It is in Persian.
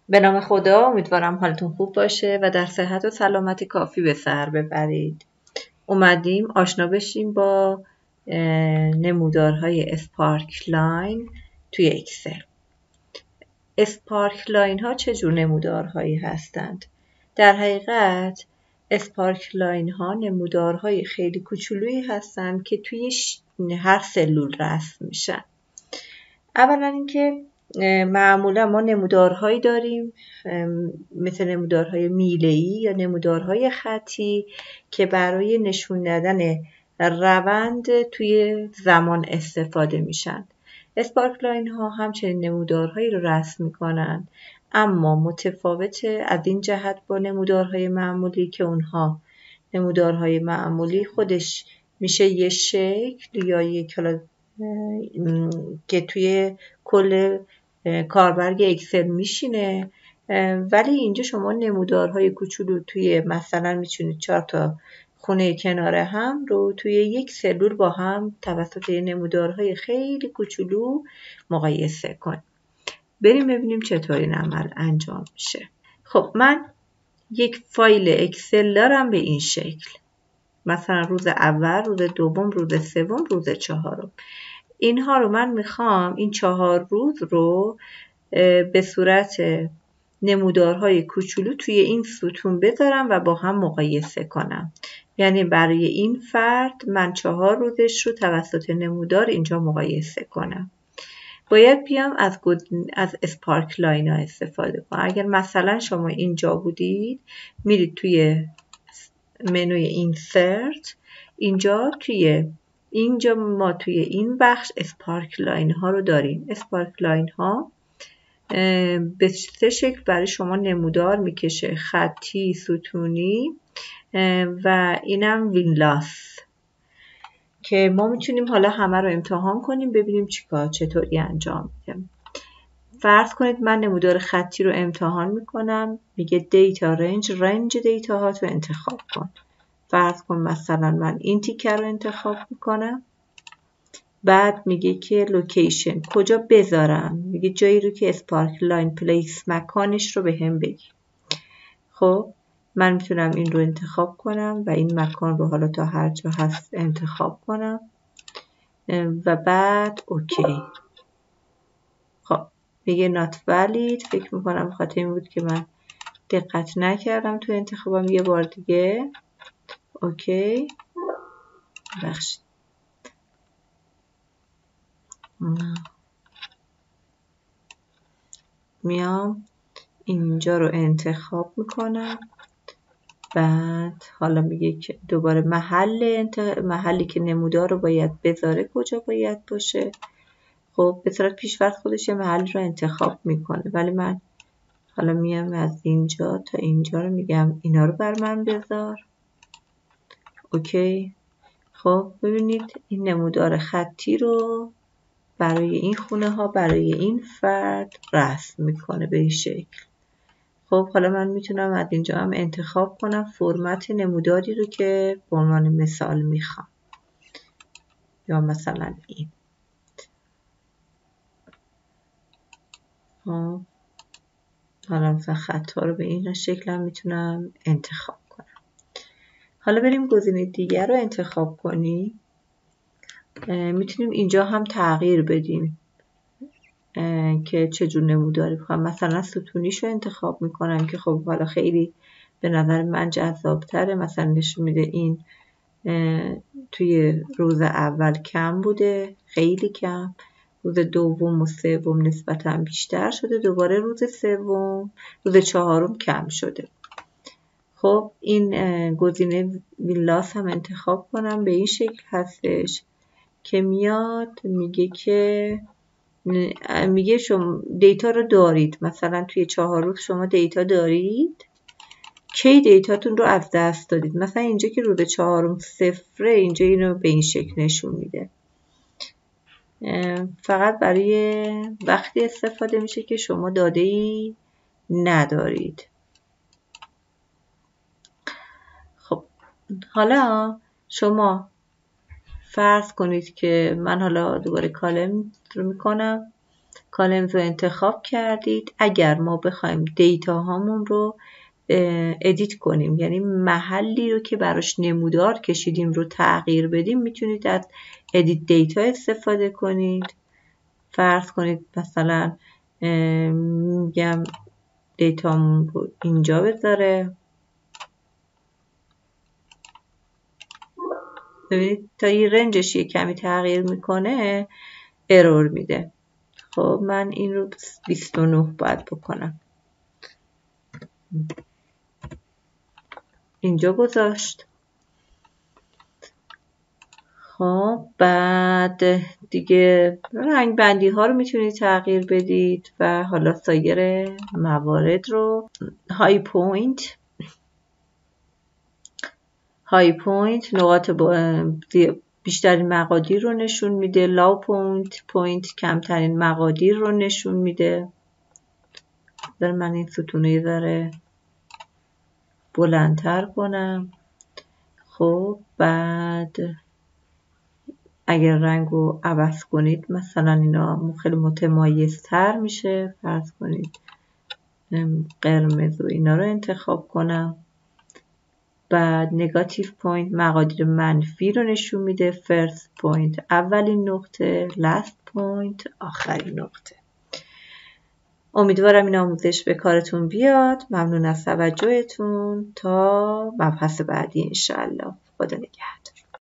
به نام خدا، امیدوارم حالتون خوب باشه و در صحت و سلامت کافی به سر ببرید. اومدیم آشنا بشیم با نمودارهای اسپارک لاین توی اکسل. اسپارک لاین ها چه جور نمودارهایی هستند؟ در حقیقت اسپارک لاین ها نمودارهای خیلی کوچولویی هستند که توی هر سلول رسم میشن. اولا اینکه معمولا ما نمودارهایی داریم مثل نمودارهای میله‌ای یا نمودارهای خطی که برای نشون دادن روند توی زمان استفاده میشن. اسپارک لاین ها همچنین نمودارهایی رو رسم میکنن، اما متفاوته از این جهت با نمودارهای معمولی که اونها نمودارهای معمولی خودش میشه یه شکل یا یک که توی کل کاربرگ اکسل میشینه، ولی اینجا شما نمودارهای کوچولو توی مثلا میتونید 4 تا خونه کنار هم رو توی یک سلول با هم توسط نمودارهای خیلی کوچولو مقایسه کنید. بریم ببینیم چطور این عمل انجام میشه. خب من یک فایل اکسل دارم به این شکل، مثلا روز اول، روز دوم، روز سوم، روز چهارم. اینها رو من میخوام این 4 روز رو به صورت نمودارهای کوچولو توی این ستون بذارم و با هم مقایسه کنم. یعنی برای این فرد من 4 روزش رو توسط نمودار اینجا مقایسه کنم. باید بیام از اسپارک لاین ها استفاده کنم. اگر مثلا شما اینجا بودید، میرید توی منوی اینسرت، اینجا ما توی این بخش اسپارک لاین ها رو داریم. اسپارک لاین ها به 3 شکل برای شما نمودار میکشه: خطی، ستونی و اینم وینلاس، که ما میتونیم حالا همه رو امتحان کنیم ببینیم چطوری انجام میدیم. فرض کنید من نمودار خطی رو امتحان میکنم، میگه دیتا رنج دیتا ها رو انتخاب کن. فرض کن مثلا من این تیکر رو انتخاب میکنم، بعد میگه که لوکیشن کجا بذارم، میگه جایی رو که اسپارک لاین پلیس مکانش رو به هم بگی. خب من میتونم این رو انتخاب کنم و این مکان رو حالا تا هر جا هست انتخاب کنم و بعد اوکی. خب میگه not valid، فکر میکنم بخاطر این بود که من دقت نکردم تو انتخابم. یه بار دیگه اوکی. بخشید میام اینجا رو انتخاب میکنم، بعد حالا میگه که دوباره محلی که نمودار رو باید بذاره کجا باید باشه. خب به صورت پیش‌فرض خودش یه محلی رو انتخاب میکنه، ولی من حالا میام از اینجا تا اینجا رو میگم اینا رو بر من بذار. اوکی. خب ببینید این نمودار خطی رو برای این خونه ها برای این فرد رسم میکنه به این شکل. خب حالا من میتونم از اینجا هم انتخاب کنم فرمت نموداری رو که به عنوان مثال میخوام، یا مثلا این. خب حالا مثلا خطا رو به این شکل هم میتونم انتخاب کنم. حالا بریم گزینه دیگر رو انتخاب کنیم. میتونیم اینجا هم تغییر بدیم که چجور نموداری بخوام. مثلا ستونیش رو انتخاب میکنم که خب حالا خیلی به نظر من جذابتره. مثلا نشون میده این توی روز اول کم بوده، خیلی کم. روز دوم و سوم نسبتاً بیشتر شده، دوباره روز چهارم کم شده. خب این گزینه ویلاس هم انتخاب کنم، به این شکل هستش که میاد میگه شما دیتا رو دارید. مثلا توی 4 روز شما دیتا دارید، کی دیتاتون رو از دست دادید. مثلا اینجا که روز 4 صفره، اینجا اینو به این شکل نشون میده. فقط برای وقتی استفاده میشه که شما داده‌ای ندارید. خب حالا شما فرض کنید که من حالا دوباره کالم رو میکنم. کالمز رو انتخاب کردید. اگر ما بخوایم دیتا هامون رو ادیت کنیم، یعنی محلی رو که براش نمودار کشیدیم رو تغییر بدیم، میتونید از ادیت دیتا استفاده کنید. فرض کنید مثلا میگم دیتامون رو اینجا بذاره. ببینید تا این رنجش یه کمی تغییر میکنه ارور میده. خب من این رو 29 باید بکنم. اینجا گذاشت. خب بعد دیگه رنگ بندی ها رو میتونید تغییر بدید و حالا سایر موارد رو. های پوینت نقاط بیشترین مقادیر رو نشون میده. لاو پوینت کمترین مقادیر رو نشون میده. من این ستونه یه ذره بلندتر کنم. خب بعد اگر رنگ رو عوض کنید مثلا اینا خیلی متمایزتر میشه. فرض کنید قرمز و اینا رو انتخاب کنم. بعد نگاتیو پوینت مقادیر منفی رو نشون میده. فرست پوینت اولین نقطه، لاست پوینت آخرین نقطه. امیدوارم این آموزش به کارتون بیاد. ممنون از توجهتون. تا مبحث بعدی انشالله. خدا نگهدار.